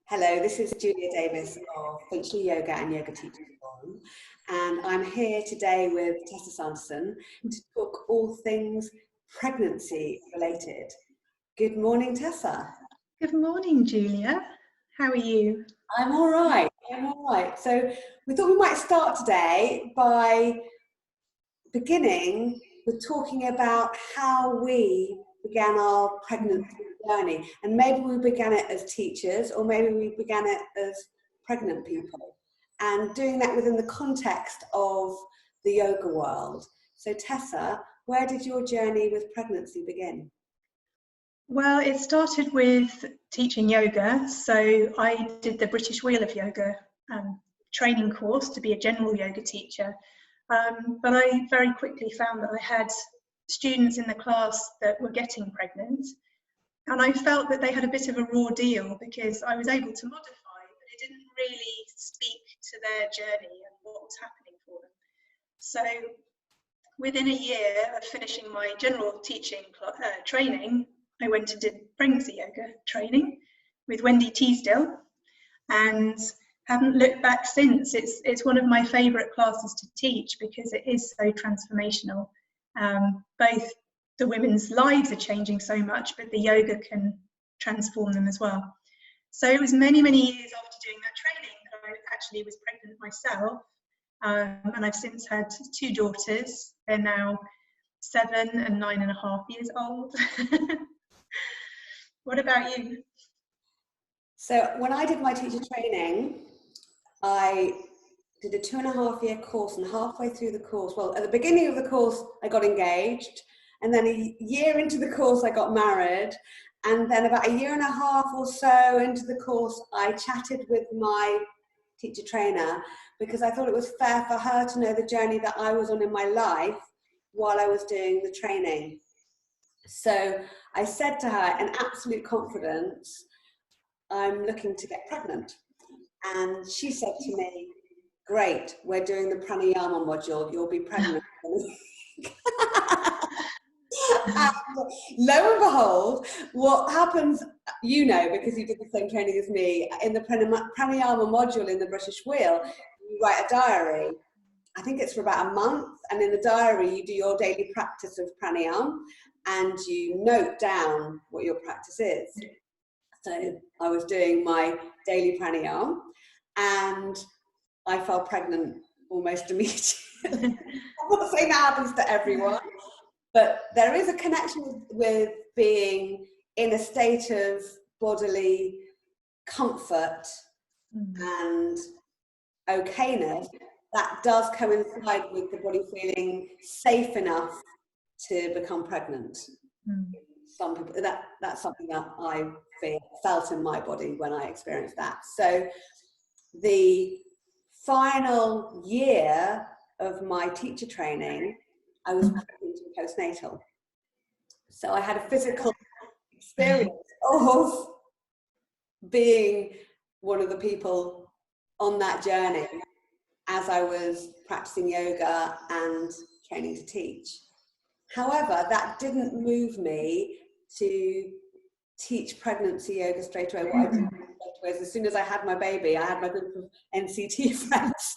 Hello, this is Julia Davis of Finchley Yoga and Yoga Teachers Forum, and I'm here today with Tessa Sanderson to talk all things pregnancy related. Good morning, Tessa. Good morning, Julia. How are you? I'm all right. So we thought we might start today by beginning with talking about how we began our pregnancy journey, and maybe we began it as teachers, or maybe we began it as pregnant people, and doing that within the context of the yoga world. So Tessa, where did your journey with pregnancy begin? Well, it started with teaching yoga. So I did the British Wheel of Yoga training course to be a general yoga teacher. But I very quickly found that I had students in the class that were getting pregnant. And I felt that they had a bit of a raw deal because I was able to modify, but it didn't really speak to their journey and what was happening for them. So within a year of finishing my general teaching training, I went and did pregnancy yoga training with Wendy Teasdale and haven't looked back since. It's one of my favourite classes to teach because it is so transformational. Both the women's lives are changing so much, but the yoga can transform them as well. So it was many, many years after doing that training that I actually was pregnant myself. And I've since had two daughters. They're now 7 and 9.5 years old. What about you? So when I did my teacher training, I did a 2.5-year course, and halfway through the course, well, at the beginning of the course, I got engaged, and then a year into the course, I got married, and then about 1.5 years or so into the course, I chatted with my teacher trainer because I thought it was fair for her to know the journey that I was on in my life while I was doing the training. So I said to her in absolute confidence, I'm looking to get pregnant. And she said to me, great, we're doing the pranayama module, you'll be pregnant. And lo and behold, what happens, you know, because you did the same training as me, in the pranayama module in the British Wheel, you write a diary. I think it's for about a month, and in the diary you do your daily practice of pranayama and you note down what your practice is. So I was doing my daily pranayama and I fell pregnant almost immediately. I'm not saying that happens to everyone, but there is a connection with being in a state of bodily comfort and okayness that does coincide with the body feeling safe enough to become pregnant. Some people, that's something that I felt in my body when I experienced that. So the final year of my teacher training, I was pregnant and postnatal. So I had a physical experience of being one of the people on that journey as I was practicing yoga and training to teach. However, that didn't move me to teach pregnancy yoga straight away. What I did straight away is, as soon as I had my baby, I had my group of NCT friends.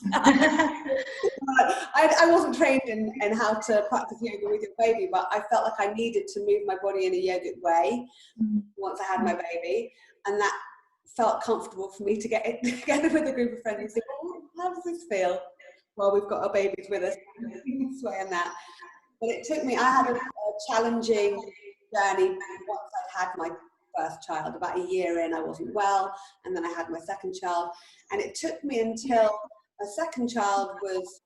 I wasn't trained in how to practice yoga with your baby, but I felt like I needed to move my body in a yogic way once I had my baby, and that felt comfortable for me to get it together with a group of friends and say, well, how does this feel? Well, we've got our babies with us this way and that. But it took me, I had a challenging journey once I'd had my first child. About a year in, I wasn't well, and then I had my second child. And it took me until my second child was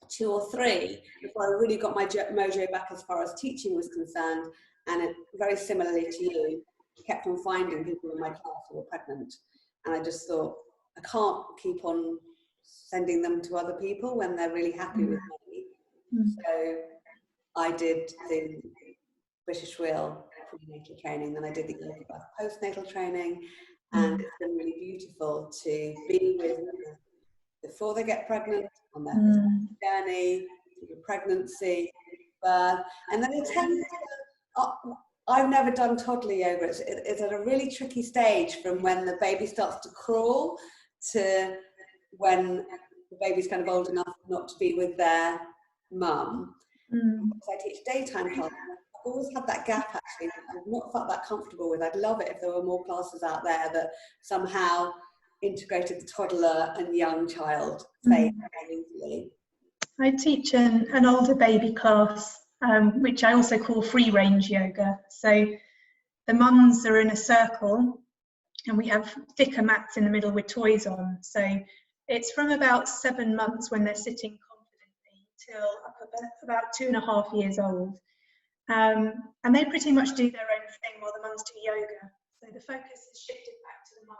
2 or 3 before I really got my mojo back as far as teaching was concerned. And it, very similarly to you, kept on finding people in my class who were pregnant. And I just thought, I can't keep on sending them to other people when they're really happy with me. So I did the British Wheel prenatal training, then I did the yoga postnatal training, and it's been really beautiful to be with women before they get pregnant, on their journey, through pregnancy, birth, and then it tends to, I've never done toddler yoga. It's at a really tricky stage from when the baby starts to crawl to when the baby's kind of old enough not to be with their mum. I teach daytime classes. I've always had that gap actually. I've not felt that comfortable with. I'd love it if there were more classes out there that somehow integrated the toddler and young child phase more easily. I teach an older baby class, which I also call free range yoga. So the mums are in a circle and we have thicker mats in the middle with toys on. So it's from about 7 months when they're sitting confidently till up about 2.5 years old. And they pretty much do their own thing while the mums do yoga. So the focus is shifted back to the mum.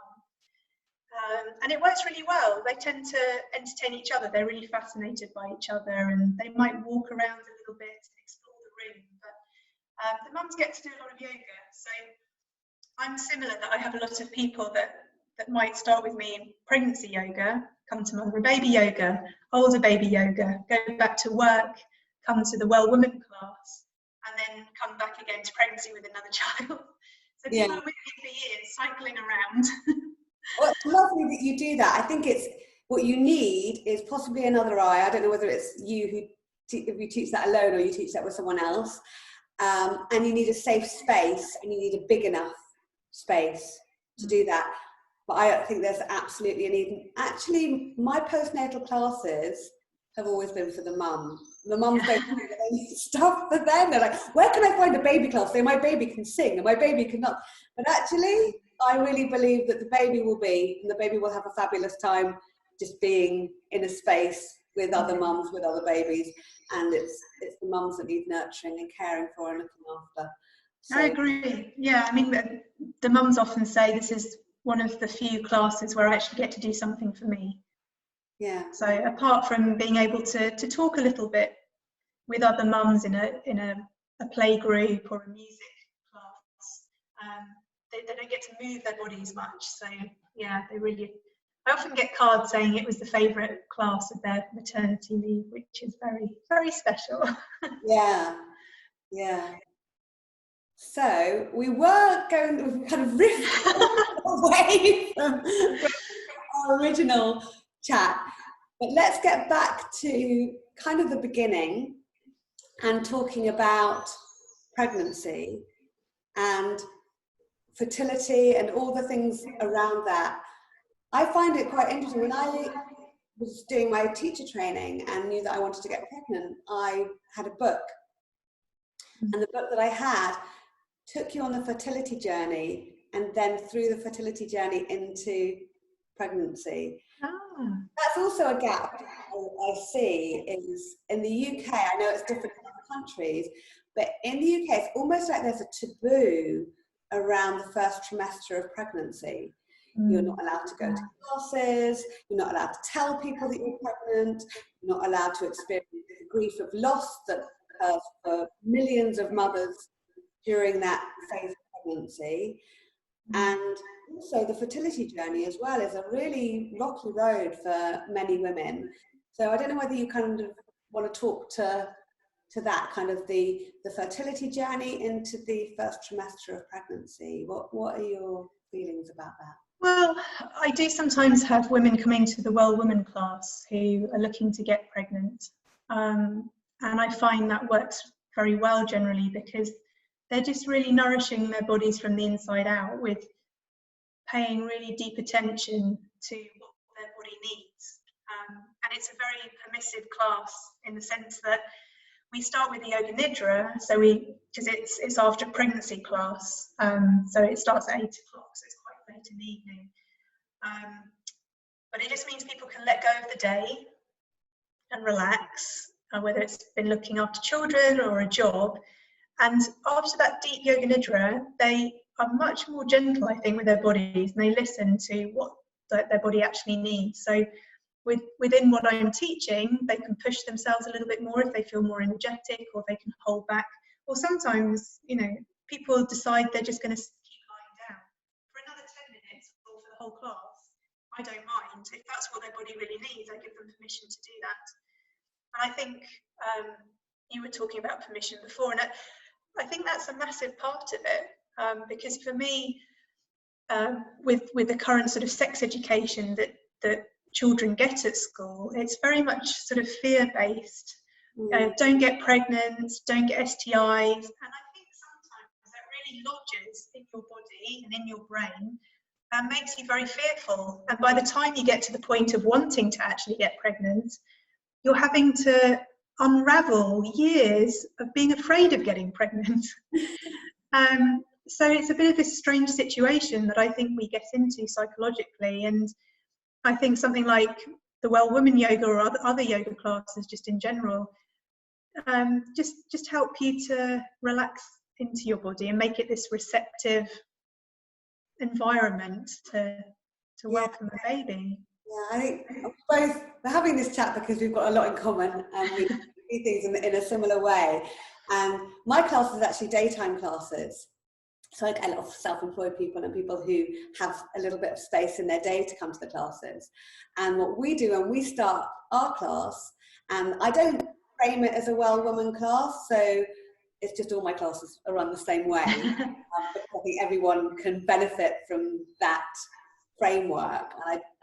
And it works really well. They tend to entertain each other. They're really fascinated by each other, and they might walk around a little bit and explore the room. But the mums get to do a lot of yoga. So I'm similar, that I have a lot of people that might start with me in pregnancy yoga, come to mother and baby yoga, older baby yoga, go back to work, come to the well woman class, and then come back again to pregnancy with another child. So people are with me for years, cycling around. Well, it's lovely that you do that. I think it's what you need is possibly another eye. I don't know whether it's you who if you teach that alone or you teach that with someone else. And you need a safe space, and you need a big enough space to do that. But I think there's absolutely a need. Actually, my postnatal classes have always been for the mum. The mums don't do any stuff for them. They're like, where can I find a baby class so my baby can sing and my baby cannot? But actually, I really believe that the baby will have a fabulous time just being in a space with other mums, with other babies. And it's the mums that need nurturing and caring for and looking after. So, I agree. Yeah, I mean, the mums often say this is one of the few classes where I actually get to do something for me. Yeah. So apart from being able to talk a little bit with other mums in a play group or a music class, they don't get to move their bodies much. So yeah, I often get cards saying it was the favourite class of their maternity leave, which is very, very special. Yeah. So we kind of riffed away from our original chat, but let's get back to kind of the beginning and talking about pregnancy and fertility and all the things around that. I find it quite interesting. When I was doing my teacher training and knew that I wanted to get pregnant, I had a book. And the book that I had took you on the fertility journey and then through the fertility journey into pregnancy. That's also a gap I see is in the UK. I know it's different in other countries, but in the UK it's almost like there's a taboo around the first trimester of pregnancy. You're not allowed to go to classes, you're not allowed to tell people that you're pregnant, you're not allowed to experience the grief of loss that occurs for millions of mothers during that phase of pregnancy. And also the fertility journey as well is a really rocky road for many women. So I don't know whether you kind of want to talk to that kind of the fertility journey into the first trimester of pregnancy. What are your feelings about that? Well, I do sometimes have women coming to the Well Woman class who are looking to get pregnant. And I find that works very well generally because they're just really nourishing their bodies from the inside out with paying really deep attention to what their body needs. And it's a very permissive class in the sense that we start with the Yoga Nidra, so because it's after pregnancy class, so it starts at 8 o'clock, so it's quite late in the evening. But it just means people can let go of the day and relax, whether it's been looking after children or a job. And after that deep Yoga Nidra, they are much more gentle, I think, with their bodies, and they listen to what their body actually needs. So within what I'm teaching, they can push themselves a little bit more if they feel more energetic, or they can hold back. Or sometimes, people decide they're just going to keep lying down for another 10 minutes or for the whole class. I don't mind. If that's what their body really needs, I give them permission to do that. And I think you were talking about permission before, and I think that's a massive part of it, because for me, with the current sort of sex education that children get at school, it's very much sort of fear-based. Don't get pregnant, don't get STIs, and I think sometimes that really lodges in your body and in your brain and makes you very fearful. And by the time you get to the point of wanting to actually get pregnant, you're having to unravel years of being afraid of getting pregnant. So it's a bit of a strange situation that I think we get into psychologically. And I think something like the Well Woman yoga or other yoga classes just in general, just help you to relax into your body and make it this receptive environment to welcome a baby. Yeah, I think both, we're having this chat because we've got a lot in common and we do things in a similar way. And my class is actually daytime classes. So I get a lot of self-employed people and people who have a little bit of space in their day to come to the classes. And what we do when we start our class, and I don't frame it as a Well Woman class, so it's just all my classes are run the same way. Because I think everyone can benefit from that framework.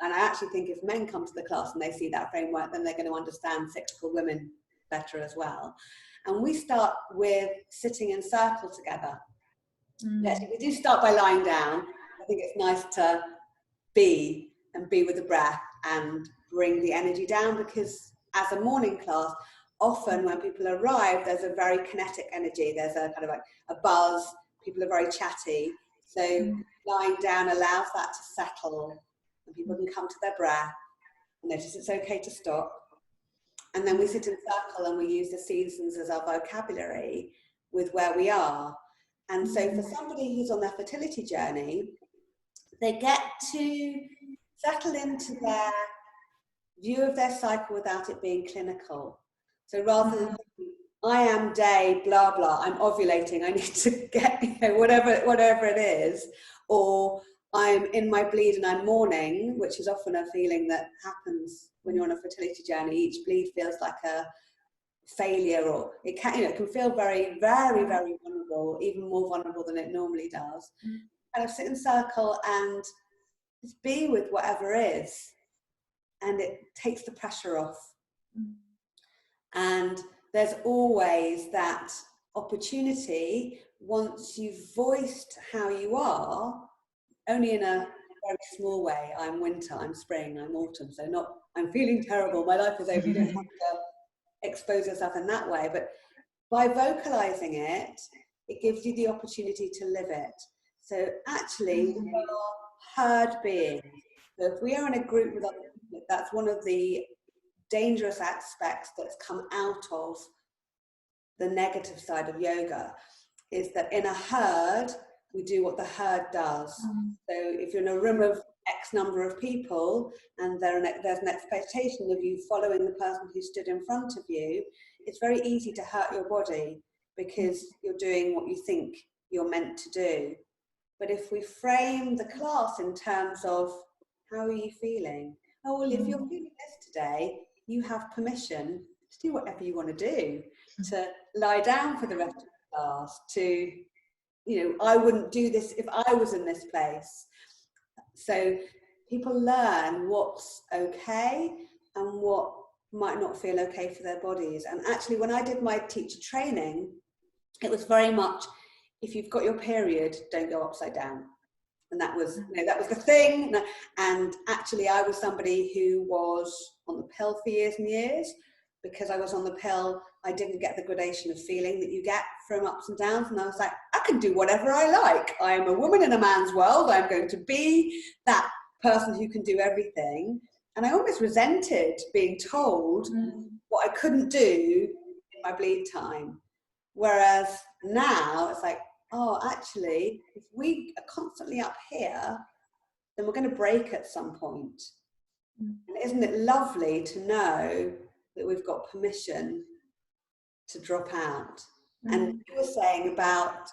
And I actually think if men come to the class and they see that framework, then they're going to understand cyclical women better as well. And we start with sitting in circle together. Actually, we do start by lying down. I think it's nice to be with the breath and bring the energy down, because as a morning class, often when people arrive, there's a very kinetic energy. There's a kind of like a buzz. People are very chatty. So lying down allows that to settle and people can come to their breath and notice it's okay to stop. And then we sit in circle and we use the seasons as our vocabulary with where we are. And so for somebody who's on their fertility journey, they get to settle into their view of their cycle without it being clinical. So rather than I am day blah blah, I'm ovulating, I need to get, you know, whatever it is, or I'm in my bleed and I'm mourning, which is often a feeling that happens when you're on a fertility journey. Each bleed feels like a failure, or it can, you know, it can feel very, very, very vulnerable, even more vulnerable than it normally does. Kind of sit in circle and just be with whatever is, and it takes the pressure off. And there's always that opportunity, once you've voiced how you are, only in a very small way. I'm winter, I'm spring, I'm autumn, so not I'm feeling terrible, my life is over. You don't have to expose yourself in that way, but by vocalizing it, it gives you the opportunity to live it. So actually, we are herd beings. So if we are in a group with other people, that's one of the dangerous aspects that's come out of the negative side of yoga, is that in a herd, we do what the herd does. So if you're in a room of X number of people and there's an expectation of you following the person who stood in front of you, it's very easy to hurt your body because you're doing what you think you're meant to do. But if we frame the class in terms of how are you feeling? Oh, well, if you're feeling this today, you have permission to do whatever you want to do, to lie down for the rest of the class, to, you know, I wouldn't do this if I was in this place. So people learn what's okay and what might not feel okay for their bodies. And actually, when I did my teacher training, it was very much, if you've got your period, don't go upside down. And that was, you know, that was the thing. And actually, I was somebody who was on the pill for years and years. Because I was on the pill, I didn't get the gradation of feeling that you get from ups and downs. And I was like, I can do whatever I like. I am a woman in a man's world. I'm going to be that person who can do everything. And I almost resented being told what I couldn't do in my bleed time. Whereas now it's like, oh, actually, if we are constantly up here, then we're going to break at some point. And isn't it lovely to know that we've got permission to drop out? And you were saying about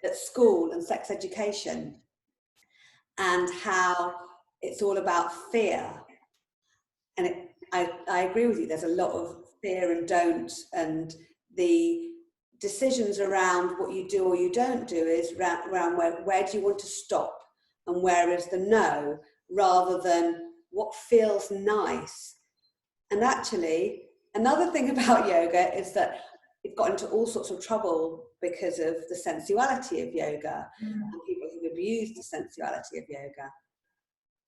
at school and sex education and how it's all about fear. And I agree with you, there's a lot of fear and don't, and the decisions around what you do or you don't do is around where do you want to stop and where is the no, rather than what feels nice. And actually, another thing about yoga is that it's got into all sorts of trouble because of the sensuality of yoga and people who abuse the sensuality of yoga.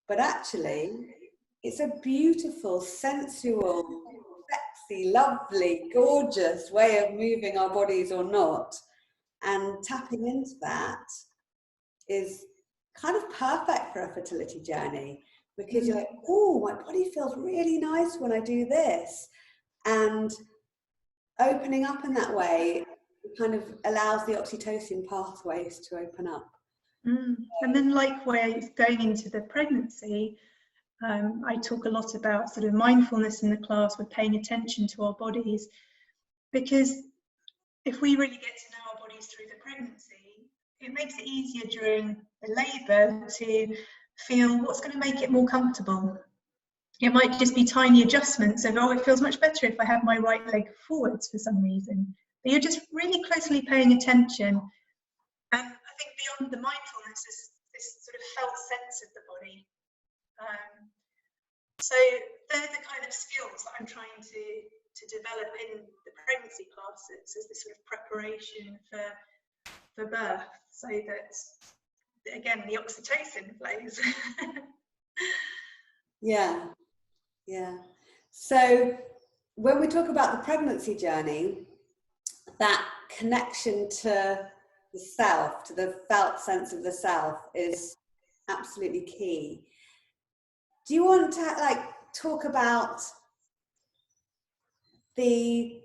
But actually, it's a beautiful, sensual, sexy, lovely, gorgeous way of moving our bodies or not. And tapping into that is kind of perfect for a fertility journey, because you're like, oh, my body feels really nice when I do this. And opening up in that way kind of allows the oxytocin pathways to open up. And then likewise, going into the pregnancy, I talk a lot about sort of mindfulness in the class. We're paying attention to our bodies, because if we really get to know our bodies through the pregnancy, it makes it easier during the labour to feel what's going to make it more comfortable. It might just be tiny adjustments of, oh, it feels much better if I have my right leg forwards for some reason. But you're just really closely paying attention. And I think beyond the mindfulness is this sort of felt sense of the body. So they're the kind of skills that I'm trying to develop in the pregnancy classes as this sort of preparation for birth, so that, again, the oxytocin flows. Yeah. So when we talk about the pregnancy journey, that connection to the self, to the felt sense of the self, is absolutely key. Do you want to talk about the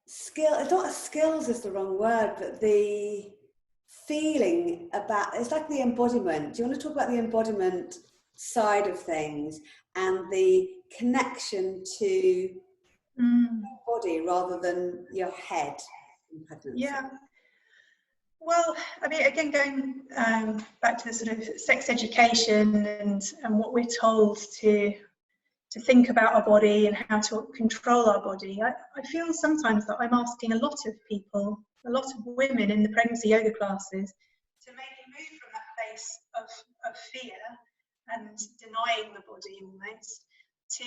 skill? It's not skills is the wrong word, but the feeling about, it's like the embodiment. Do you want to talk about the embodiment side of things and the connection to your body rather than your head in pregnancy? Yeah. Well, I mean, again, going back to the sort of sex education and what we're told to think about our body and how to control our body, I feel sometimes that I'm asking a lot of people, a lot of women in the pregnancy yoga classes, to maybe move from that place of fear and denying the body almost, to,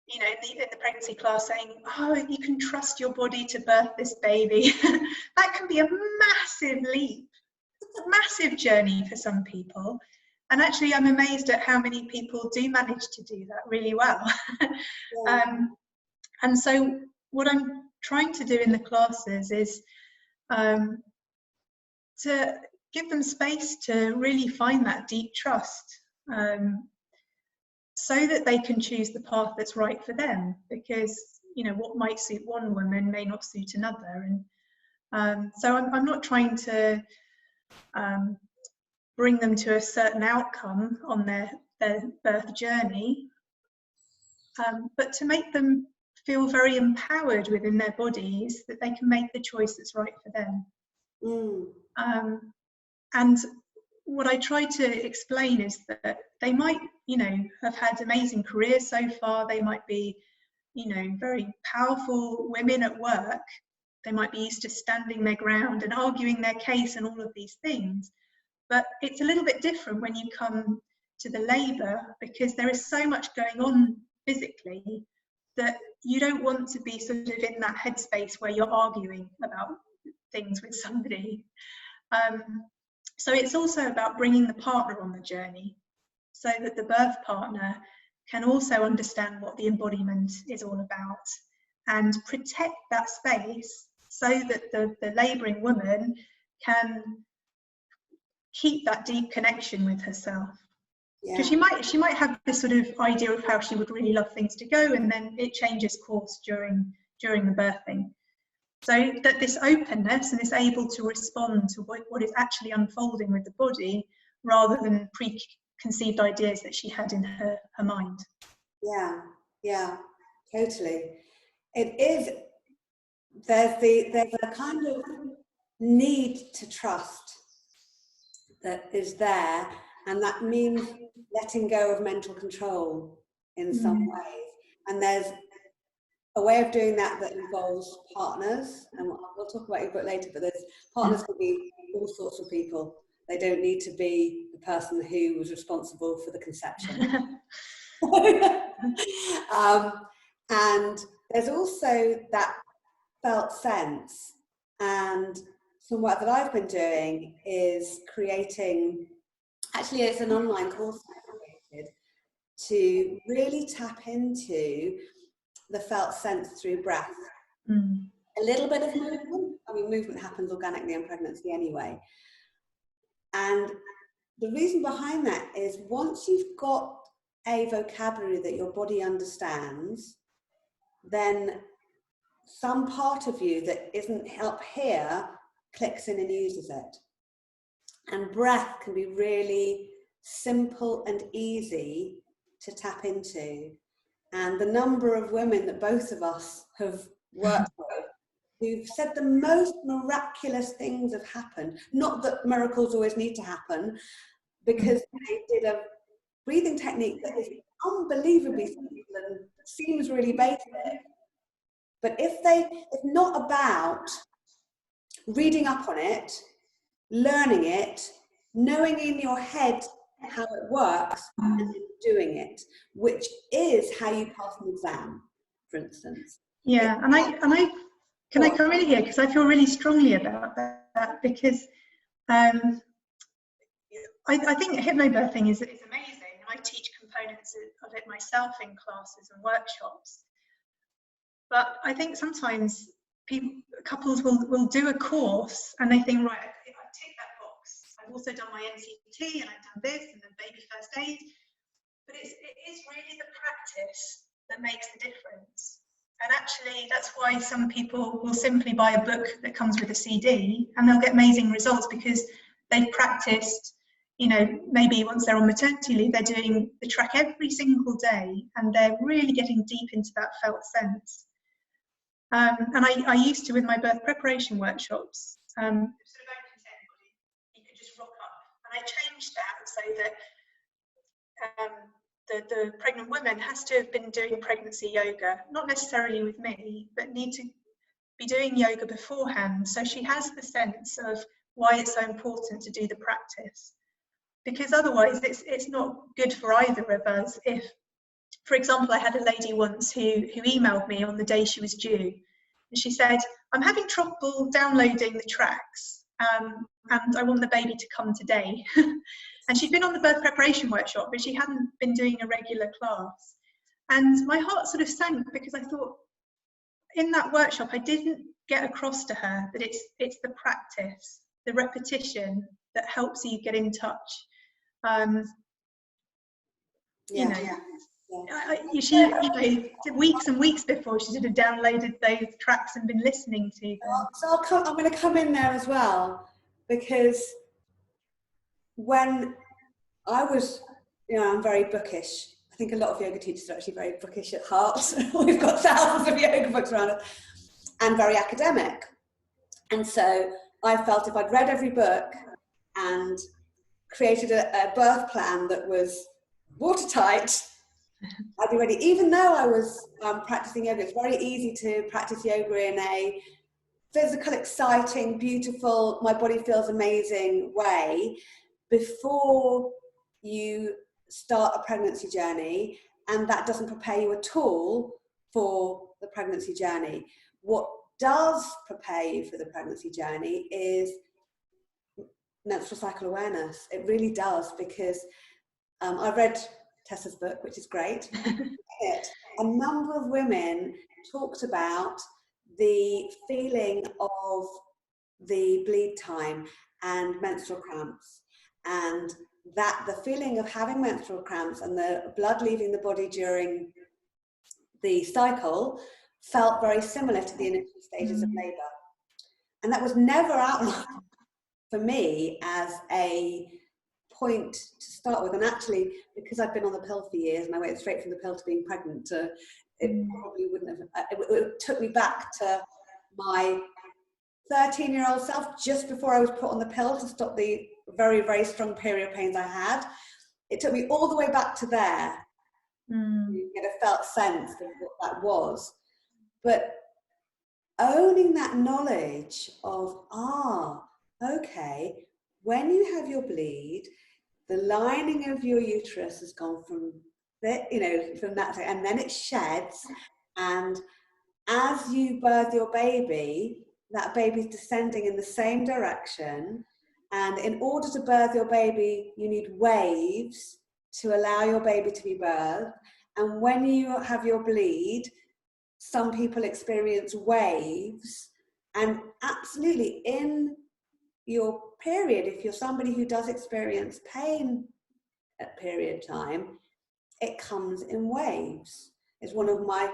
you know, in the pregnancy class saying, oh, you can trust your body to birth this baby. That can be a massive leap, a massive journey for some people. And actually, I'm amazed at how many people do manage to do that really well. Yeah. And so what I'm trying to do in the classes is to give them space to really find that deep trust, so that they can choose the path that's right for them, because, you know, what might suit one woman may not suit another. And so I'm not trying to bring them to a certain outcome on their birth journey, but to make them feel very empowered within their bodies, that they can make the choice that's right for them. And what I try to explain is that they might, you know, have had amazing careers so far. They might be, you know, very powerful women at work. They might be used to standing their ground and arguing their case and all of these things. But it's a little bit different when you come to the labour, because there is so much going on physically that you don't want to be sort of in that headspace where you're arguing about things with somebody. So it's also about bringing the partner on the journey, so that the birth partner can also understand what the embodiment is all about and protect that space, so that the labouring woman can keep that deep connection with herself. Because she might have this sort of idea of how she would really love things to go, and then it changes course during the birthing. So that this openness and this able to respond to what is actually unfolding with the body, rather than preconceived ideas that she had in her mind. Yeah, totally. It is, there's a kind of need to trust that is there, and that means letting go of mental control in some ways. And there's a way of doing that involves partners, and we'll talk about your book later, but there's partners can be all sorts of people. They don't need to be the person who was responsible for the conception. And there's also that felt sense, and some work that I've been doing is creating, actually it's an online course I created to really tap into the felt sense through breath. A little bit of movement. I mean, movement happens organically in pregnancy anyway. And the reason behind that is once you've got a vocabulary that your body understands, then some part of you that isn't up here clicks in and uses it. And breath can be really simple and easy to tap into. And the number of women that both of us have worked with who've said the most miraculous things have happened, not that miracles always need to happen, because they did a breathing technique that is unbelievably simple and seems really basic. But it's not about reading up on it, learning it, knowing in your head how it works, and doing it, which is how you pass an exam, for instance. Yeah, and I can I come in here because I feel really strongly about that, because I think hypnobirthing is amazing. I teach components of it myself in classes and workshops. But I think sometimes couples will do a course and they think, right, I've ticked that box. I've also done my NCT and I've done this and then baby first aid. But it is really the practice that makes the difference. And actually, that's why some people will simply buy a book that comes with a CD and they'll get amazing results because they've practiced, you know, maybe once they're on maternity leave, they're doing the track every single day and they're really getting deep into that felt sense. And I used to, with my birth preparation workshops, sort of open to anybody. You could just rock up. And I changed that so that the pregnant woman has to have been doing pregnancy yoga, not necessarily with me, but need to be doing yoga beforehand. So she has the sense of why it's so important to do the practice. Because otherwise it's not good for either of us if, for example, I had a lady once who emailed me on the day she was due, and she said, I'm having trouble downloading the tracks, and I want the baby to come today. And she'd been on the birth preparation workshop, but she hadn't been doing a regular class. And my heart sort of sank because I thought, in that workshop, I didn't get across to her that it's the practice, the repetition that helps you get in touch. You know, she weeks and weeks before she should have downloaded those tracks and been listening to them. So I'm going to come in there as well, because when I was, you know, I'm very bookish. I think a lot of yoga teachers are actually very bookish at heart. We've got thousands of yoga books around us, and very academic. And so I felt if I'd read every book and created a birth plan that was watertight, I'd be ready. Even though I was practicing yoga, it's very easy to practice yoga in a physical, exciting, beautiful, my body feels amazing way before you start a pregnancy journey, and that doesn't prepare you at all for the pregnancy journey. What does prepare you for the pregnancy journey is menstrual cycle awareness. It really does, because I read Tessa's book, which is great. A number of women talked about the feeling of the bleed time and menstrual cramps, and that the feeling of having menstrual cramps and the blood leaving the body during the cycle felt very similar to the initial stages of labour. And that was never outlined for me as a point to start with. And actually, because I've been on the pill for years and I went straight from the pill to being pregnant, it probably wouldn't have, it took me back to my 13-year-old self just before I was put on the pill to stop the very, very strong period pains I had. It took me all the way back to there to get a felt sense of what that was. But owning that knowledge of, okay, when you have your bleed, the lining of your uterus has gone from from that, and then it sheds, and as you birth your baby, that baby's descending in the same direction, and in order to birth your baby, you need waves to allow your baby to be birthed. And when you have your bleed, some people experience waves, and absolutely in your period, if you're somebody who does experience pain at period time, it comes in waves. It's one of my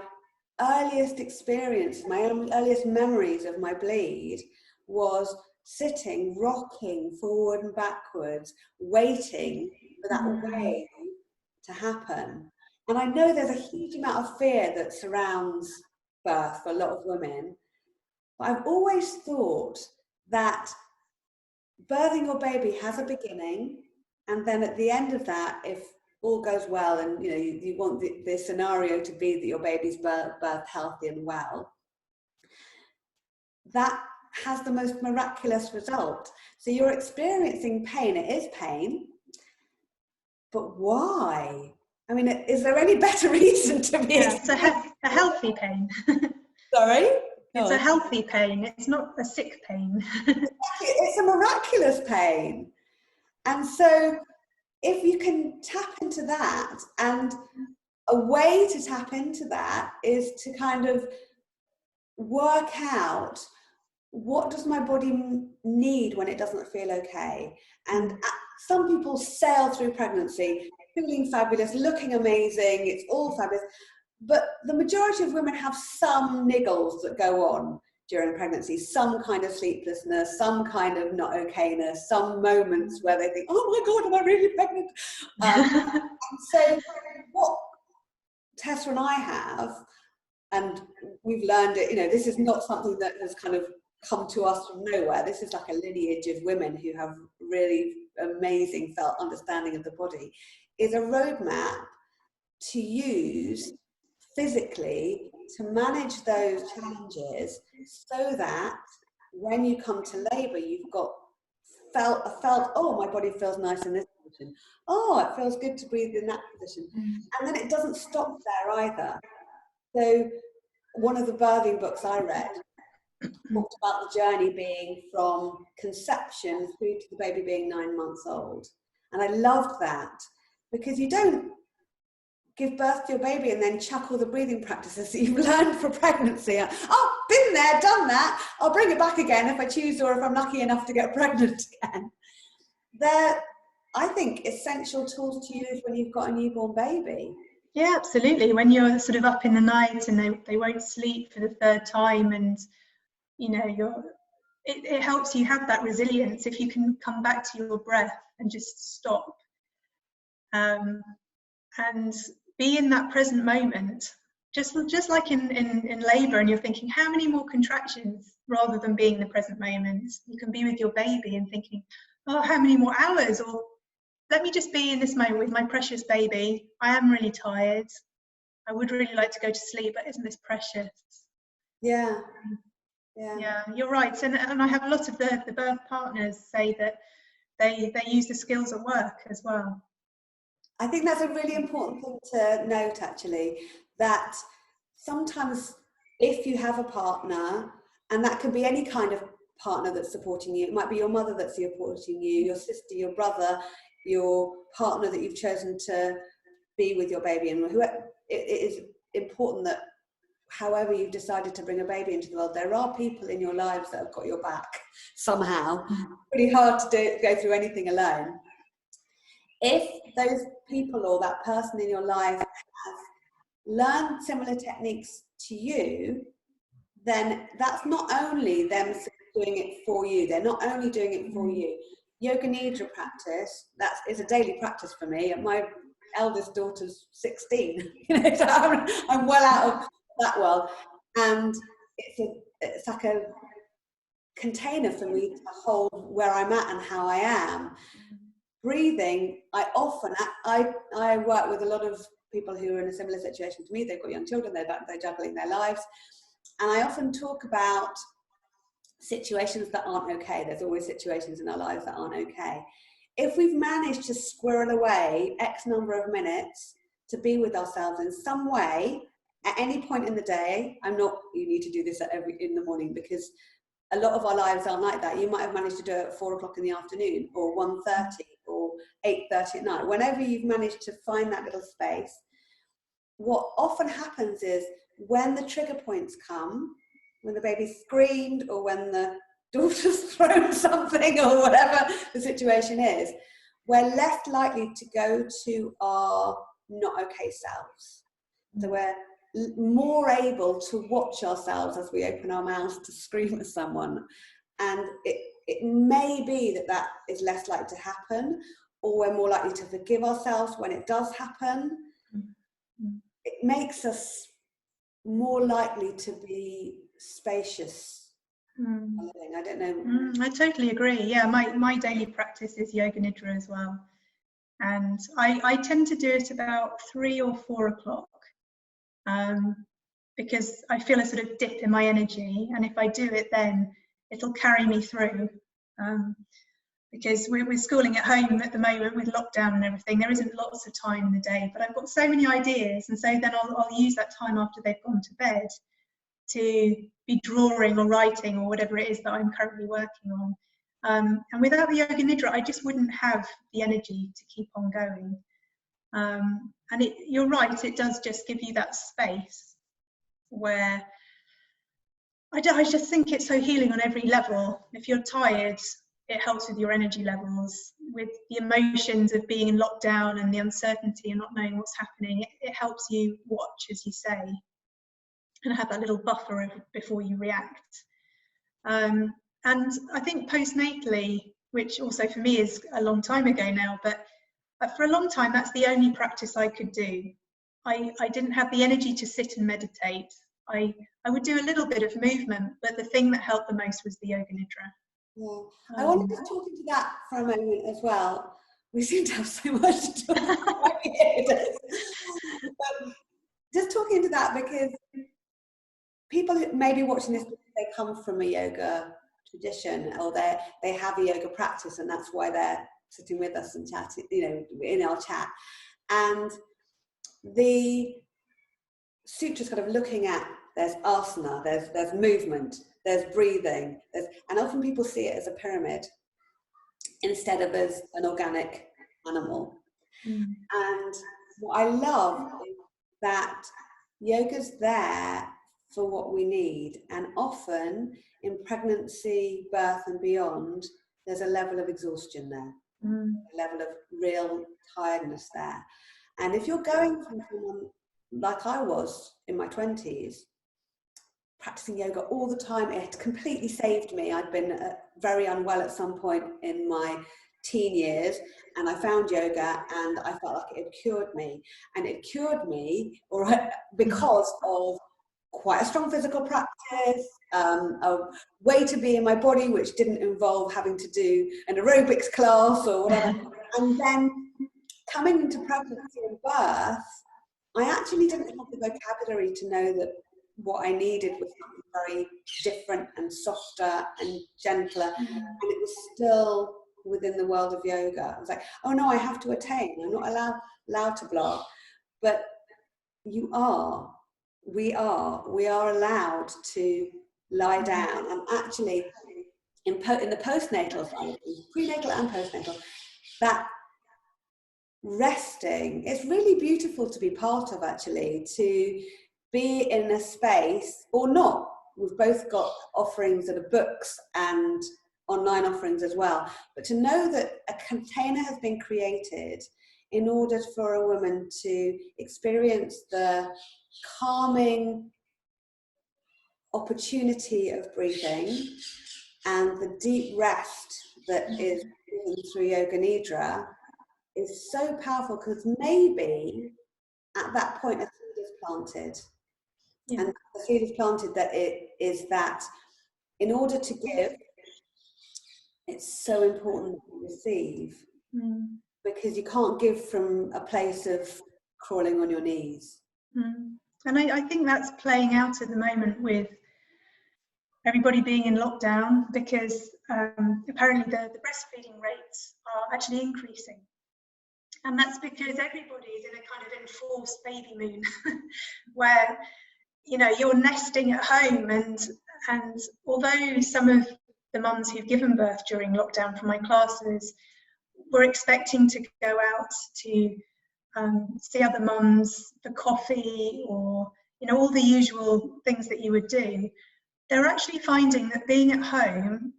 earliest experiences, my earliest memories of my bleed was sitting, rocking forward and backwards, waiting for that wave to happen. And I know there's a huge amount of fear that surrounds birth for a lot of women, but I've always thought that birthing your baby has a beginning, and then at the end of that, if all goes well, and you want the scenario to be that your baby's birthed healthy and well, that has the most miraculous result. So you're experiencing pain. It is pain, but why? I mean, is there any better reason to be? Yeah, it's a healthy pain. Sorry? It's a healthy pain. It's not a sick pain. It's a miraculous pain. And so if you can tap into that, and a way to tap into that is to kind of work out, what does my body need when it doesn't feel okay? And some people sail through pregnancy feeling fabulous, looking amazing, it's all fabulous. But the majority of women have some niggles that go on during pregnancy, some kind of sleeplessness, some kind of not okayness, some moments where they think, oh my God, am I really pregnant? And so what Tessa and I have, and we've learned it, this is not something that has kind of come to us from nowhere. This is like a lineage of women who have really amazing felt understanding of the body, is a roadmap to use physically to manage those challenges, so that when you come to labour, you've got felt, oh, my body feels nice in this position. Oh, it feels good to breathe in that position. And then it doesn't stop there either. So one of the birthing books I read talked about the journey being from conception through to the baby being 9 months old. And I loved that, because you don't give birth to your baby and then chuck all the breathing practices that you've learned for pregnancy. Oh, been there, done that. I'll bring it back again if I choose, or if I'm lucky enough to get pregnant again. They're, I think, essential tools to use when you've got a newborn baby. Yeah, absolutely. When you're sort of up in the night and they won't sleep for the third time, and it helps you have that resilience if you can come back to your breath and just stop and be in that present moment, just like in labour, and you're thinking, how many more contractions, rather than being in the present moment. You can be with your baby and thinking, oh, how many more hours, or let me just be in this moment with my precious baby. I am really tired. I would really like to go to sleep, but isn't this precious? Yeah, you're right. And I have a lot of the birth partners say that they use the skills at work as well. I think that's a really important thing to note, actually, that sometimes if you have a partner, and that can be any kind of partner that's supporting you, it might be your mother that's supporting you, your sister, your brother, your partner that you've chosen to be with your baby, and it is important that however you've decided to bring a baby into the world, there are people in your lives that have got your back somehow. Pretty hard to go through anything alone. If those people or that person in your life has learned similar techniques to you, then that's not only them doing it for you, they're not only doing it for you. Yoga Nidra practice, that is a daily practice for me. My eldest daughter's 16, so I'm well out of that world. And it's like a container for me to hold where I'm at and how I am. Breathing, I work with a lot of people who are in a similar situation to me. They've got young children, they're juggling their lives, And I often talk about situations that aren't okay. There's always situations in our lives that aren't okay. If we've managed to squirrel away X number of minutes to be with ourselves in some way at any point in the day, you need to do this in the morning, because a lot of our lives aren't like that. You might have managed to do it at 4 o'clock in the afternoon, or 1:30, or 8:30 at night. Whenever you've managed to find that little space, what often happens is when the trigger points come, when the baby screamed, or when the daughter's thrown something, or whatever the situation is, we're less likely to go to our not okay selves. So we're more able to watch ourselves as we open our mouths to scream at someone. And it may be that is less likely to happen, or we're more likely to forgive ourselves when it does happen. It makes us more likely to be spacious. I don't know. I totally agree. Yeah, my daily practice is yoga nidra as well. And I tend to do it about 3 or 4 o'clock. Because I feel a sort of dip in my energy, and if I do it then, it'll carry me through. Because we're schooling at home at the moment with lockdown and everything, there isn't lots of time in the day, but I've got so many ideas, and so then I'll use that time after they've gone to bed to be drawing or writing or whatever it is that I'm currently working on. And without the yoga nidra, I just wouldn't have the energy to keep on going. And you're right, it does just give you that space where I just think it's so healing on every level. If you're tired, it helps with your energy levels. With the emotions of being in lockdown and the uncertainty and not knowing what's happening, it helps you watch, as you say, and have that little buffer before you react. And I think postnatally, which also for me is a long time ago now, but for a long time, that's the only practice I could do. I didn't have the energy to sit and meditate. I would do a little bit of movement, but the thing that helped the most was the yoga nidra. Yeah. I wanted to talk into that for a moment as well. We seem to have so much to talk about here. Just talking into that, because people who may be watching this, they come from a yoga tradition, or they have a yoga practice, and that's why they're sitting with us and chatting, in our chat. And the sutra's kind of looking at, there's asana, there's movement, there's breathing, and often people see it as a pyramid instead of as an organic animal. And what I love is that yoga's there for what we need, and often in pregnancy, birth and beyond, there's a level of exhaustion there, a level of real tiredness there. And if you're going from someone like I was in my 20s, practicing yoga all the time, it completely saved me. I'd been very unwell at some point in my teen years, and I found yoga and I felt like it had cured me. And it cured me because of quite a strong physical practice, a way to be in my body which didn't involve having to do an aerobics class or whatever. And then coming into pregnancy and birth, I actually didn't have the vocabulary to know that what I needed was something very different and softer and gentler, and it was still within the world of yoga. I was like, oh no, I have to attain, I'm not allowed to blog. But we are allowed to lie down. And actually in the postnatal side, prenatal and postnatal, that resting, it's really beautiful to be part of, actually, to be in a space, or not. We've both got offerings that are books and online offerings as well, but to know that a container has been created in order for a woman to experience the calming opportunity of breathing and the deep rest that is given through yoga nidra is so powerful, because maybe at that point a seed is planted. Yeah. And the seed is planted that it is that in order to give, it's so important that you receive, because you can't give from a place of crawling on your knees. And I think that's playing out at the moment with everybody being in lockdown, because apparently the breastfeeding rates are actually increasing. And that's because everybody is in a kind of enforced baby moon where, you know, you're nesting at home, and although some of the mums who've given birth during lockdown from my classes were expecting to go out to see other mums for coffee, or, you know, all the usual things that you would do, they're actually finding that being at home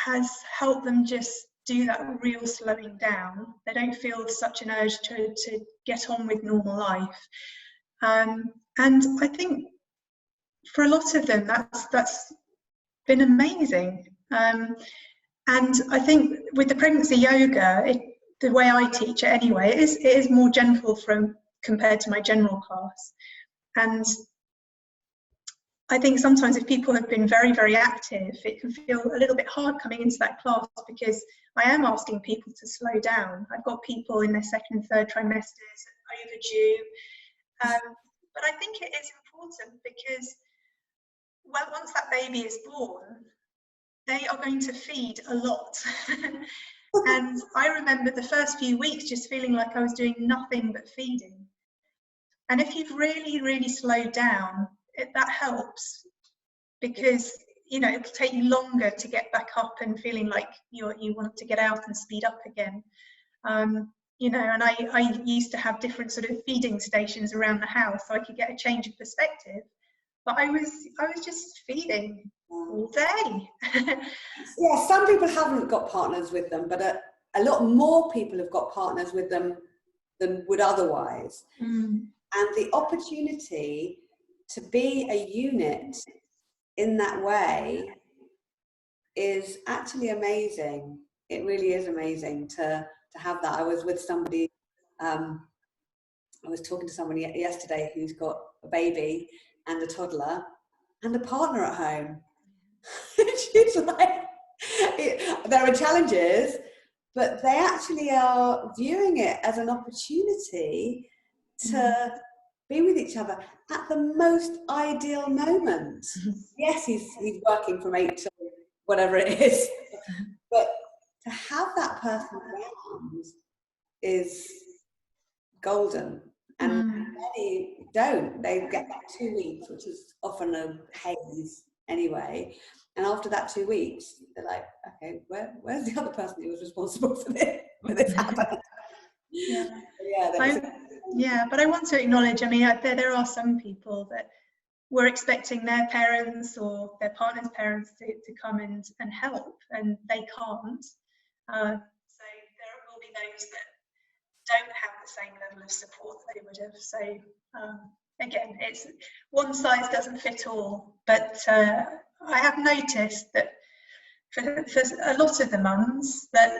has helped them just do that real slowing down. They don't feel such an urge to get on with normal life. And I think for a lot of them, that's been amazing. And I think with the pregnancy yoga, the way I teach it anyway, it is more gentle compared to my general class. And I think sometimes if people have been very, very active, it can feel a little bit hard coming into that class, because I am asking people to slow down. I've got people in their second and third trimesters overdue. But I think it is important, because once that baby is born, they are going to feed a lot. And I remember the first few weeks just feeling like I was doing nothing but feeding. And if you've really, really slowed down, that helps, because, you know, it'll take you longer to get back up and feeling like you want to get out and speed up again. You know, and I used to have different sort of feeding stations around the house so I could get a change of perspective. But I was just feeding all day. Yeah, some people haven't got partners with them, but a lot more people have got partners with them than would otherwise. And the opportunity to be a unit in that way is actually amazing. It really is amazing to have that. I was with somebody, I was talking to somebody yesterday who's got a baby and a toddler and a partner at home. She's like, there are challenges, but they actually are viewing it as an opportunity to be with each other at the most ideal moment. Yes, he's working from 8 to whatever it is, but to have that person around is golden. And many don't. They get that 2 weeks, which is often a haze anyway. And after that 2 weeks, they're like, okay, where's the other person who was responsible for this happened? Yeah, but I want to acknowledge, I mean, there are some people that were expecting their parents or their partner's parents to come and help, and they can't. So there will be those that don't have the same level of support they would have. So again, it's one size doesn't fit all, but I have noticed that for a lot of the mums that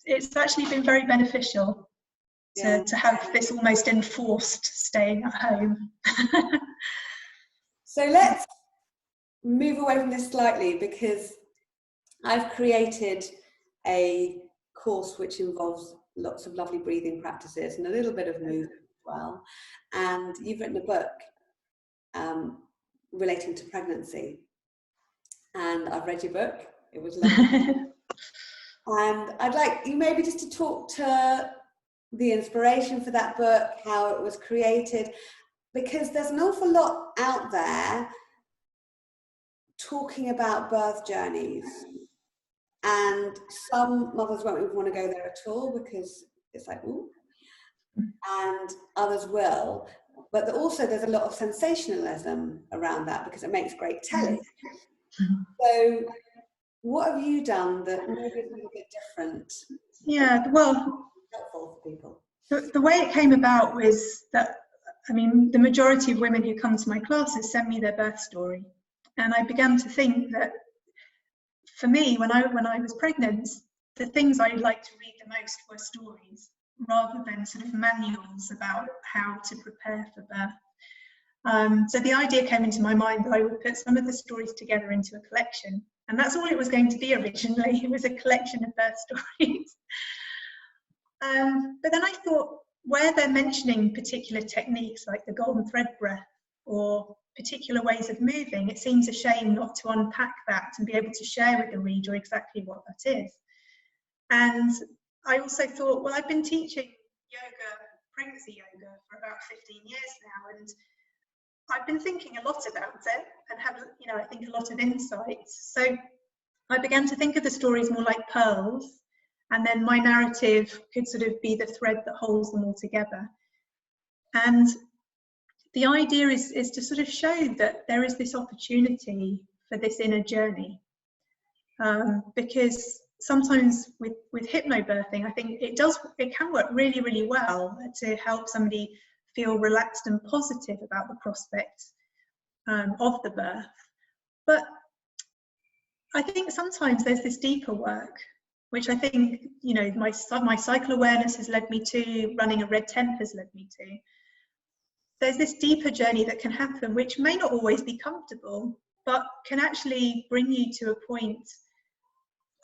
it's actually been very beneficial to have this almost enforced staying at home. So let's move away from this slightly, because I've created a course which involves lots of lovely breathing practices and a little bit of movement as well. And you've written a book relating to pregnancy. And I've read your book. It was lovely. And I'd like you maybe just to talk to the inspiration for that book, how it was created, because there's an awful lot out there talking about birth journeys, and some mothers won't even want to go there at all because it's like, ooh, and others will. But also there's a lot of sensationalism around that because it makes great telly. So what have you done that maybe is a little bit different? Yeah, well, helpful for people. The way it came about was that, I mean, the majority of women who come to my classes send me their birth story. And I began to think that for me, when I was pregnant, the things I liked to read the most were stories, rather than sort of manuals about how to prepare for birth. So the idea came into my mind that I would put some of the stories together into a collection. And that's all it was going to be originally. It was a collection of birth stories. But then I thought, where they're mentioning particular techniques like the golden thread breath or particular ways of moving, it seems a shame not to unpack that and be able to share with the reader exactly what that is. And I also thought, well, I've been teaching yoga, pregnancy yoga, for about 15 years now, and I've been thinking a lot about it and have, you know, I think a lot of insights. So I began to think of the stories more like pearls, and then my narrative could sort of be the thread that holds them all together. And the idea is to sort of show that there is this opportunity for this inner journey, because sometimes with hypnobirthing, I think it can work really, really well to help somebody feel relaxed and positive about the prospect of the birth. But I think sometimes there's this deeper work, which I think, you know, my cycle awareness has led me to, running a red tent has led me to. There's this deeper journey that can happen, which may not always be comfortable, but can actually bring you to a point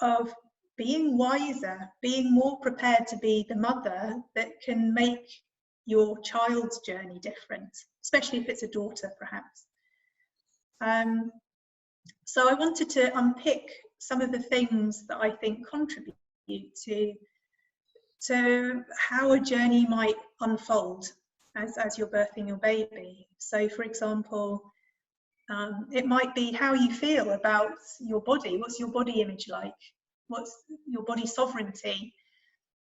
of being wiser, being more prepared to be the mother that can make your child's journey different, especially if it's a daughter, perhaps. So I wanted to unpick some of the things that I think contribute to how a journey might unfold as you're birthing your baby. So, for example, it might be how you feel about your body. What's your body image like? What's your body sovereignty?